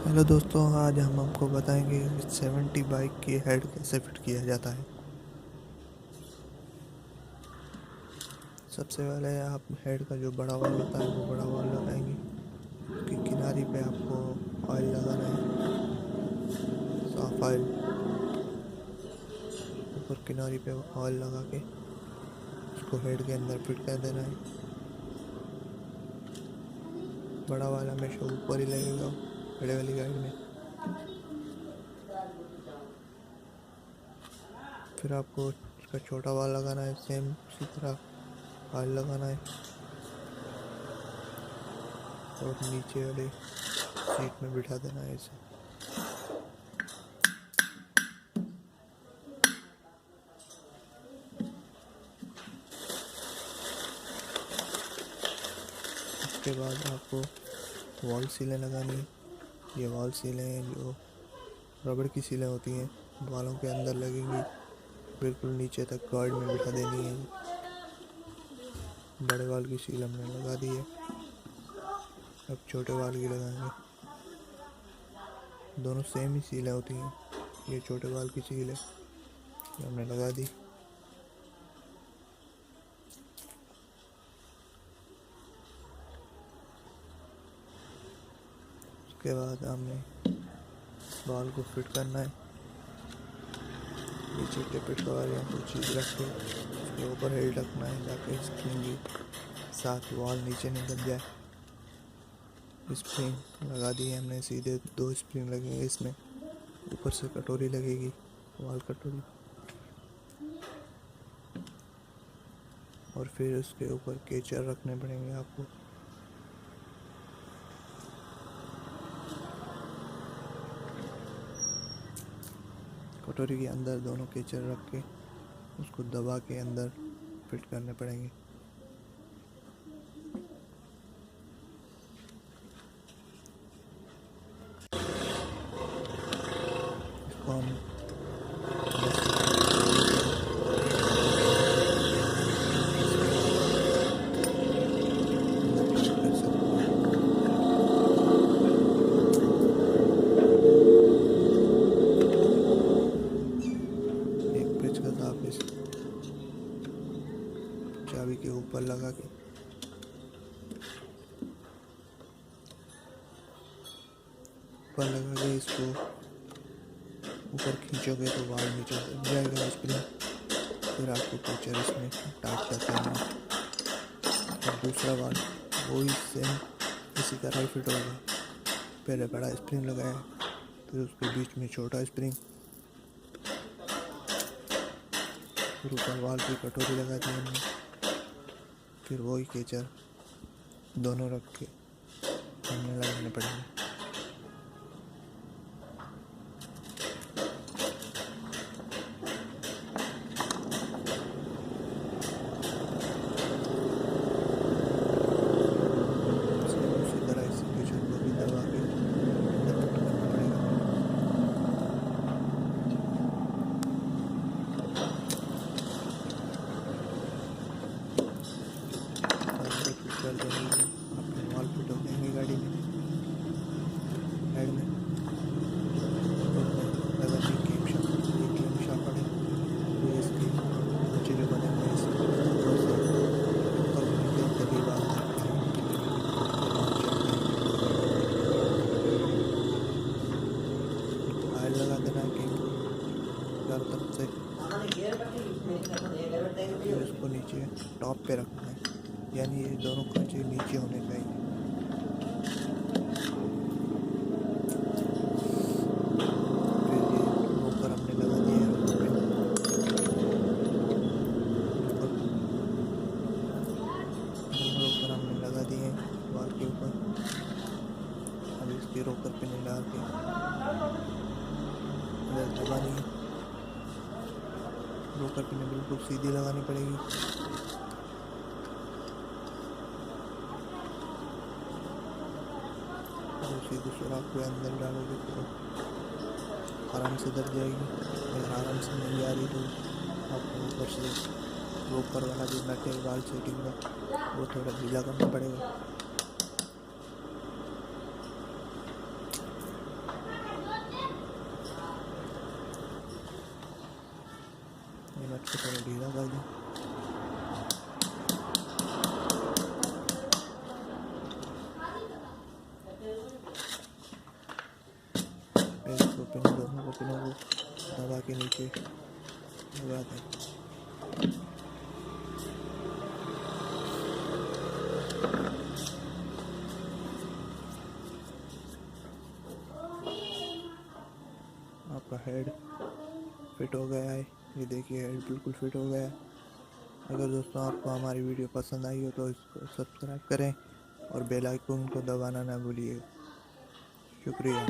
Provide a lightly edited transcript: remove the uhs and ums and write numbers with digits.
Hello दोस्तों, आज हम आपको बताएंगे 70 बाइक की हेड कैसे फिट किया जाता है। सबसे पहले आप हेड का जो बड़ा वाल होता है वो बड़ा वाल लगाएंगे। उसकी किनारी पे आपको ऑयल लगाना है, साफ ऑयल। ऊपर किनारी पे ऑयल लगा के उसको हेड के अंदर फिट कर देना है। बड़ा वाल हमेशा ऊपर ही लगेगा बड़े वाली गाड़ी में। फिर आपको उसका छोटा वाल लगाना है, सेम उसी तरह ऑयल लगाना है और नीचे वाले सीट में बिठा देना है इसे। उसके बाद आपको वॉल सीलें लगानी है। ये वॉल सीलें जो रबड़ की सीलें होती हैं, बालों के अंदर लगेंगी, बिल्कुल नीचे तक गार्ड में बिठा देनी है। बड़े वाल की सील हमने लगा दी है, अब छोटे वाल की लगाएंगे। दोनों सेम ही सीलें होती हैं। ये छोटे वाल की सील है, ये हमने लगा दी। उसके बाद हमने बाल को फिट करना है। नीचे टेपेट कवर या कुछ चीज़ रख के उसके ऊपर हेड रखना है, ताकि स्प्रिंग के साथ वॉल नीचे नहीं दब जाए। स्प्रिंग लगा दी है हमने, सीधे 2 स्प्रिंग लगेंगे इसमें। ऊपर से कटोरी लगेगी, वॉल कटोरी, और फिर उसके ऊपर केचर रखने पड़ेंगे आपको। कटोरी के अंदर दोनों केचर रख के उसको दबा के अंदर फिट करने पड़ेंगे। इसको हम चाबी के ऊपर लगा के इसको ऊपर खींचोगे तो वाल नीचे दब जाएगा स्प्रिंग। फिर आपको केचर इसमें टाइट कर देना है और दूसरा वाल वही सेम इसी तरह ही फिट होगा। पहले बड़ा स्प्रिंग लगाया, फिर उसके बीच में छोटा स्प्रिंग, फिर ऊपर वाल की कटोरी लगा दी हमने, फिर वही केचर दोनों रख के हमने लगाने पड़ेंगे। उसी तरह इस केचर को भी दबा के अंदर फिट करना पड़ेगा। फिट कर देंगे, अपने वॉल फिट हो जाएंगे गाड़ी में, हेड में। लगा दी केम शाफ्ट पड़े, ये इसके नीचे जो बने हुए ऑयल लगा देना है केम चारों तरफ से। फिर उसको नीचे टॉप पे रखना है, यानी ये दोनों खांचे नीचे होने चाहिए। फिर ये रोकर हमने लगा दिया है रोड पे। दोनों रोकर हमने लगा दिए हैं वाल के ऊपर। अब इसके रोकर पे नहीं डाल के दबानी है। रोकर पिन बिल्कुल सीधी लगानी पड़ेगी। और उसी को सुराख के अंदर डालोगे तो आराम से दब जाएगी। अगर आराम से नहीं आ रही तो आपको ऊपर से रोकर वाला जो नट है वाल सेटिंग का वो थोड़ा ढीला करना पड़ेगा। इसको थोड़ा ढीला कर दें। इसको पिन दोनों को पिनों को दबा के नीचे लगा दें। आपका हेड फिट हो गया है। ये देखिए हेड बिल्कुल फिट हो गया है। अगर दोस्तों आपको हमारी वीडियो पसंद आई हो तो इसको सब्सक्राइब करें और बेल आइकन को दबाना ना भूलिए। शुक्रिया।